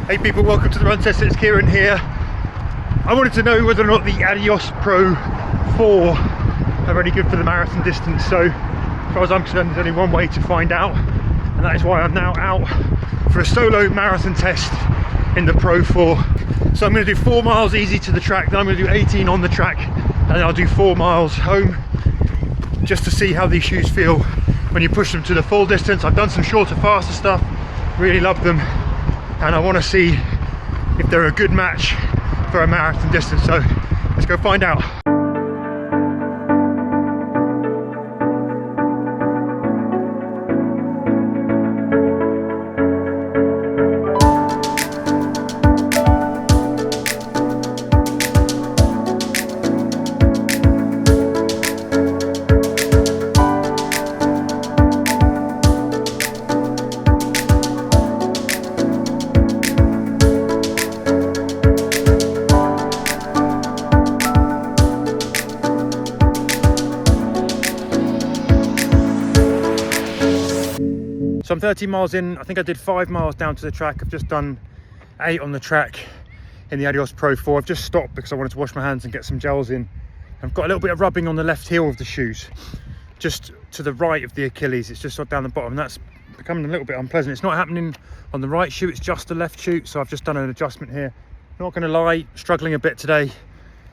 Hey people, welcome to the Run Tester Kieran here. I wanted to know whether or not the Adios Pro 4 are any good for the marathon distance. So as far as I'm concerned, there's only one way to find out, and that is why I'm now out for a solo marathon test in the Pro 4. So I'm going to do 4 miles easy to the track, then I'm going to do 18 on the track, and then I'll do 4 miles home, just to see how these shoes feel when you push them to the full distance. I've done some shorter, faster stuff, really love them, and I want to see if they're a good match for a marathon distance. So let's go find out. So I'm 13 miles in. I think I did 5 miles down to the track. I've just done 8 on the track in the Adios Pro 4. I've just stopped because I wanted to wash my hands and get some gels in. I've got a little bit of rubbing on the left heel of the shoes, just to the right of the Achilles. It's just down the bottom. That's becoming a little bit unpleasant. It's not happening on the right shoe, it's just the left shoe. So I've just done an adjustment here. Not going to lie, struggling a bit today.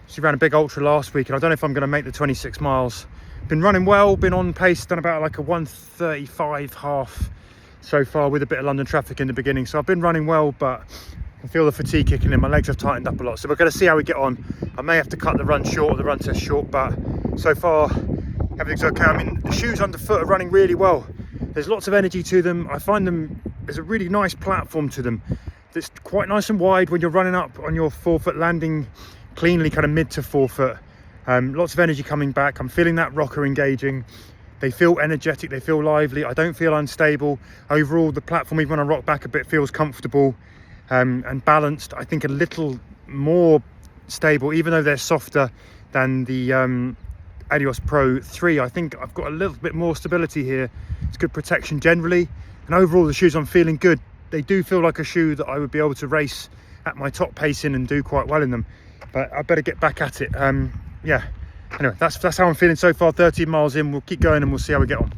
She ran a big ultra last week, and I don't know if I'm going to make the 26 miles. Been running well, been on pace, done about like a 1:35 half so far with a bit of London traffic in the beginning. So I've been running well, but I feel the fatigue kicking in. My legs have tightened up a lot. So we're going to see how we get on. I may have to cut the run short, the run test short, but so far everything's okay. I mean, the shoes underfoot are running really well. There's lots of energy to them. I find there's a really nice platform to them. It's quite nice and wide when you're running up on your forefoot, landing cleanly kind of mid to forefoot. Lots of energy coming back. I'm feeling that rocker engaging. They feel energetic, they feel lively. I don't feel unstable. Overall, the platform, even when I rock back a bit, feels comfortable and balanced. I think a little more stable, even though they're softer than the Adios Pro 3. I think I've got a little bit more stability here. It's good protection generally. And overall, the shoes, I'm feeling good. They do feel like a shoe that I would be able to race at my top pace in and do quite well in them. But I better get back at it. Yeah. Anyway, that's how I'm feeling so far. 13 miles in, we'll keep going and we'll see how we get on.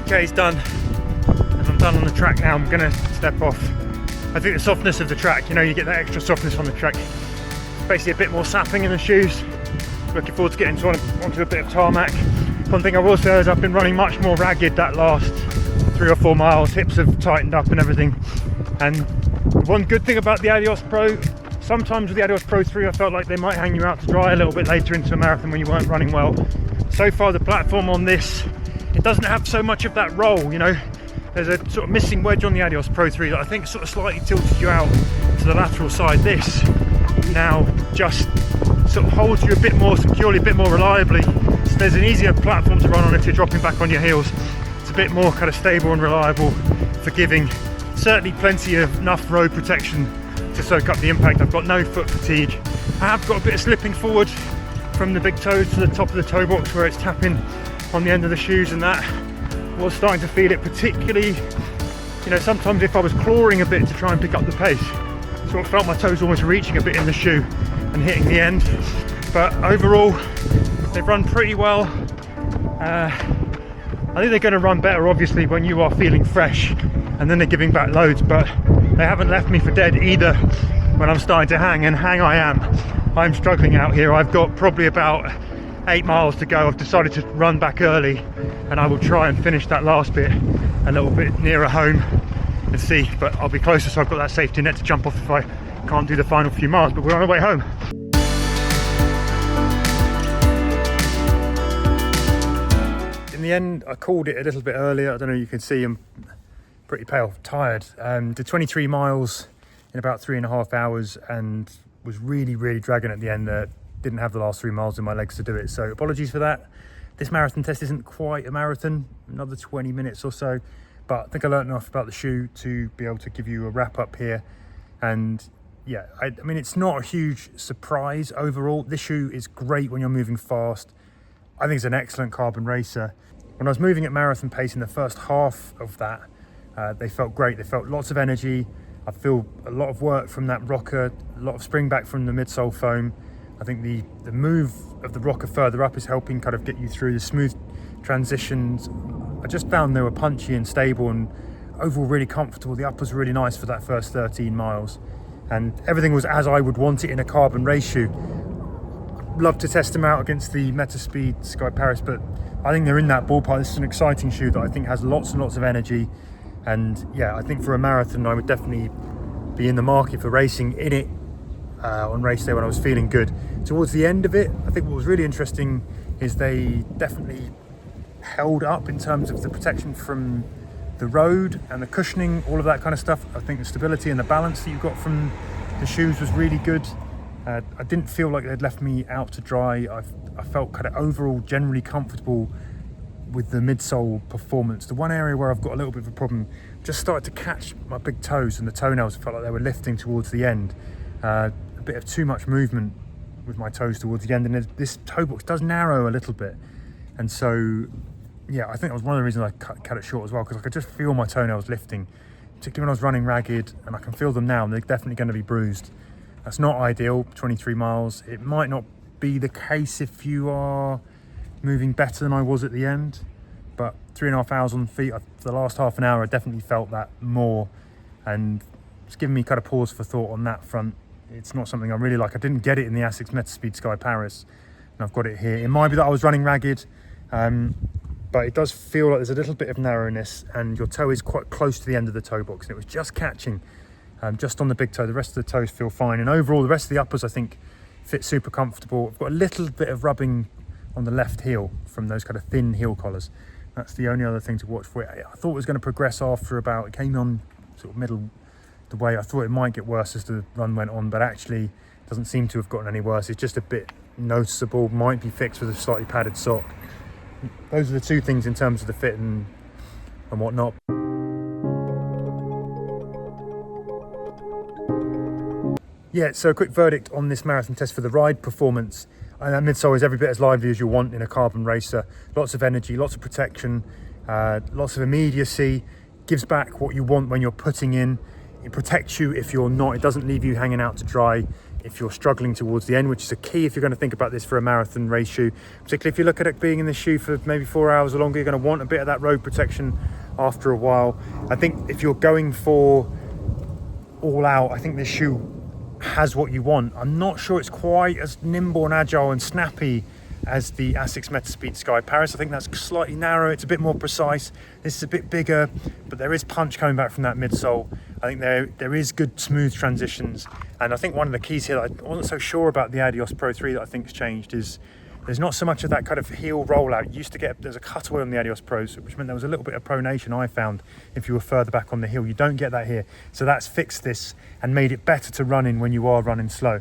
K's done, and I'm done on the track now. I'm gonna step off. I think the softness of the track, you know, you get that extra softness on the track. It's basically a bit more sapping in the shoes. Looking forward to getting onto a bit of tarmac. One thing I will say is I've been running much more ragged that last 3 or 4 miles. Hips have tightened up and everything. And one good thing about the Adios Pro, sometimes with the Adios Pro 3 I felt like they might hang you out to dry a little bit later into a marathon when you weren't running well. So far the platform on this, it doesn't have so much of that roll, you know. There's a sort of missing wedge on the Adios Pro 3 that I think sort of slightly tilted you out to the lateral side. This now just sort of holds you a bit more securely, a bit more reliably. So there's an easier platform to run on if you're dropping back on your heels. It's a bit more kind of stable and reliable, forgiving. Certainly plenty of enough road protection to soak up the impact. I've got no foot fatigue. I have got a bit of slipping forward from the big toes to the top of the toe box where it's tapping on the end of the shoes, and that was starting to feel it, particularly, you know, sometimes if I was clawing a bit to try and pick up the pace, sort of felt my toes almost reaching a bit in the shoe and hitting the end. But overall they've run pretty well. I think they're going to run better obviously when you are feeling fresh and then they're giving back loads, but they haven't left me for dead either when I'm starting to hang, and hang I am. I'm struggling out here. I've got probably about 8 miles to go. I've decided to run back early, and I will try and finish that last bit a little bit nearer home and see, but I'll be closer, so I've got that safety net to jump off if I can't do the final few miles. But we're on our way home. In the end, I called it a little bit earlier. I don't know, you can see I'm pretty pale, tired. Did 23 miles in about 3.5 hours and was really dragging at the end there. Didn't have the last 3 miles in my legs to do it, so apologies for that. This marathon test isn't quite a marathon, another 20 minutes or so, but I think I learned enough about the shoe to be able to give you a wrap up here. And yeah, I mean, it's not a huge surprise overall. This shoe is great when you're moving fast. I think it's an excellent carbon racer. When I was moving at marathon pace in the first half of that, they felt great. They felt lots of energy. I feel a lot of work from that rocker, a lot of spring back from the midsole foam. I think the move of the rocker further up is helping kind of get you through the smooth transitions. I just found they were punchy and stable and overall really comfortable. The uppers were really nice for that first 13 miles. And everything was as I would want it in a carbon race shoe. Love to test them out against the Metaspeed Sky Paris, but I think they're in that ballpark. This is an exciting shoe that I think has lots and lots of energy. And yeah, I think for a marathon, I would definitely be in the market for racing in it on race day when I was feeling good. Towards the end of it, I think what was really interesting is they definitely held up in terms of the protection from the road and the cushioning, all of that kind of stuff. I think the stability and the balance that you got from the shoes was really good. I didn't feel like they'd left me out to dry. I felt kind of overall generally comfortable with the midsole performance. The one area where I've got a little bit of a problem, just started to catch my big toes and the toenails felt like they were lifting towards the end. A bit of too much movement with my toes towards the end, and this toe box does narrow a little bit. And so, yeah, I think that was one of the reasons I cut it short as well, because I could just feel my toenails lifting, particularly when I was running ragged, and I can feel them now, and they're definitely going to be bruised. That's not ideal, 23 miles. It might not be the case if you are moving better than I was at the end, but 3.5 hours on feet, for the last half an hour, I definitely felt that more, and it's given me kind of pause for thought on that front. It's not something I really like. I didn't get it in the Asics Metaspeed Sky Paris, and I've got it here. It might be that I was running ragged, but it does feel like there's a little bit of narrowness, and your toe is quite close to the end of the toe box, and it was just catching just on the big toe. The rest of the toes feel fine, and overall the rest of the uppers I think fit super comfortable. I've got a little bit of rubbing on the left heel from those kind of thin heel collars. That's the only other thing to watch for. I thought it was going to progress after about, it came on sort of middle the way. I thought it might get worse as the run went on, but actually it doesn't seem to have gotten any worse. It's just a bit noticeable, might be fixed with a slightly padded sock. Those are the two things in terms of the fit and whatnot. Yeah, so a quick verdict on this marathon test for the ride performance. And that midsole is every bit as lively as you want in a carbon racer. Lots of energy, lots of protection, lots of immediacy, gives back what you want when you're putting in. It protects you if you're not. It doesn't leave you hanging out to dry if you're struggling towards the end, which is a key if you're going to think about this for a marathon race shoe. Particularly if you look at it being in this shoe for maybe 4 hours or longer, you're going to want a bit of that road protection after a while. I think if you're going for all out, I think this shoe has what you want. I'm not sure it's quite as nimble and agile and snappy as the Asics Metaspeed Sky Paris. I think that's slightly narrow, it's a bit more precise. This is a bit bigger, but there is punch coming back from that midsole. I think there is good smooth transitions, and I think one of the keys here that I wasn't so sure about the Adios Pro 3 that I think's changed is there's not so much of that kind of heel rollout. You used to get, there's a cutaway on the Adios Pros, which meant there was a little bit of pronation, I found, if you were further back on the hill. You don't get that here. So that's fixed this and made it better to run in when you are running slow.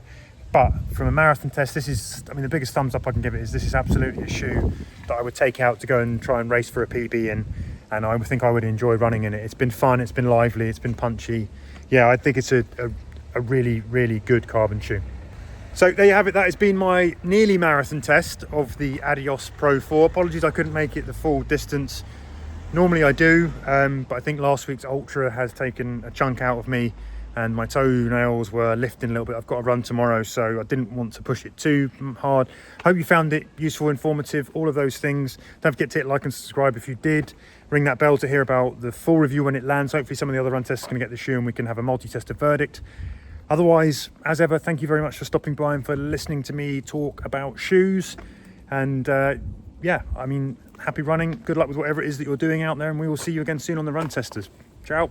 But from a marathon test, this is, I mean, the biggest thumbs up I can give it is this is absolutely a shoe that I would take out to go and try and race for a PB in, and I think I would enjoy running in it. It's been fun, it's been lively, it's been punchy. Yeah, I think it's a really, really good carbon shoe. So there you have it. That has been my nearly marathon test of the Adios Pro 4. Apologies I couldn't make it the full distance. Normally I do, but I think last week's Ultra has taken a chunk out of me and my toenails were lifting a little bit. I've got to run tomorrow, so I didn't want to push it too hard. Hope you found it useful, informative, all of those things. Don't forget to hit like and subscribe if you did. Ring that bell to hear about the full review when it lands. Hopefully some of the other run testers are going to get the shoe and we can have a multi-tester verdict. Otherwise, as ever, thank you very much for stopping by and for listening to me talk about shoes. And yeah, I mean, happy running. Good luck with whatever it is that you're doing out there, and we will see you again soon on the Run Testers. Ciao.